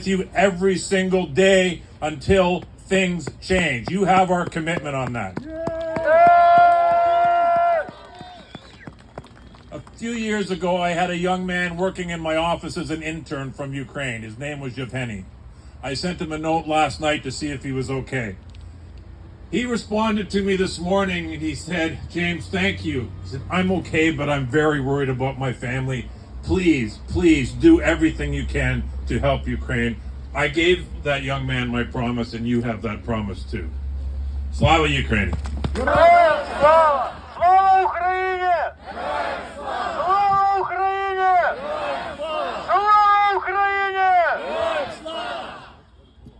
with you every single day until things change. You have our commitment on that. A few years ago, I had a young man working in my office as an intern from Ukraine. His name was Yevgeny. I sent him a note last night to see if he was okay. He responded to me this morning and he said, "James, thank you." He said, "I'm okay, but I'm very worried about my family. Please, please do everything you can to help Ukraine." I gave that young man my promise, and you have that promise too. Slava Ukraini! Слава! Слава Україні! Слава Україні! Слава Україні!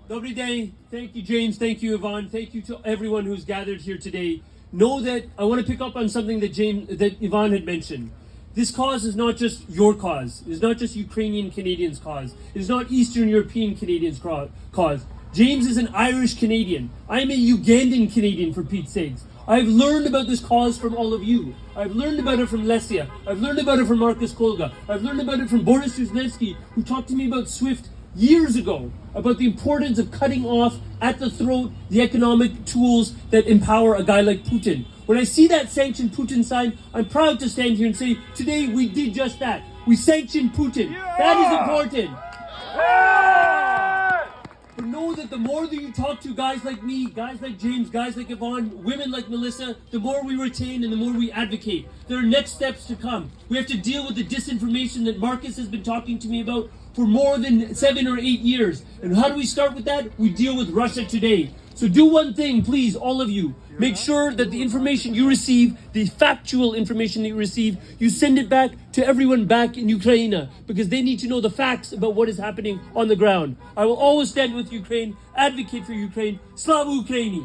Dobry day. Thank you, James. Thank you, Yvonne. Thank you to everyone who's gathered here today. Know that I want to pick up on something that Yvonne had mentioned. This cause is not just your cause. It's not just Ukrainian Canadians' cause. It's not Eastern European Canadians' cause. James is an Irish Canadian. I'm a Ugandan Canadian, for Pete's sakes. I've learned about this cause from all of you. I've learned about it from Lesia. I've learned about it from Marcus Kolga. I've learned about it from Boris Yuzlevsky, who talked to me about SWIFT years ago, about the importance of cutting off at the throat the economic tools that empower a guy like Putin. When I see that sanctioned Putin sign, I'm proud to stand here and say, today we did just that. We sanctioned Putin. That is important. But know that the more that you talk to guys like me, guys like James, guys like Yvonne, women like Melissa, the more we retain and the more we advocate. There are next steps to come. We have to deal with the disinformation that Marcus has been talking to me about for more than 7 or 8 years. And how do we start with that? We deal with Russia today. So do one thing, please, all of you. Make sure that the information you receive, the factual information that you receive, you send it back to everyone back in Ukraine, because they need to know the facts about what is happening on the ground. I will always stand with Ukraine, advocate for Ukraine. Slava Ukraini!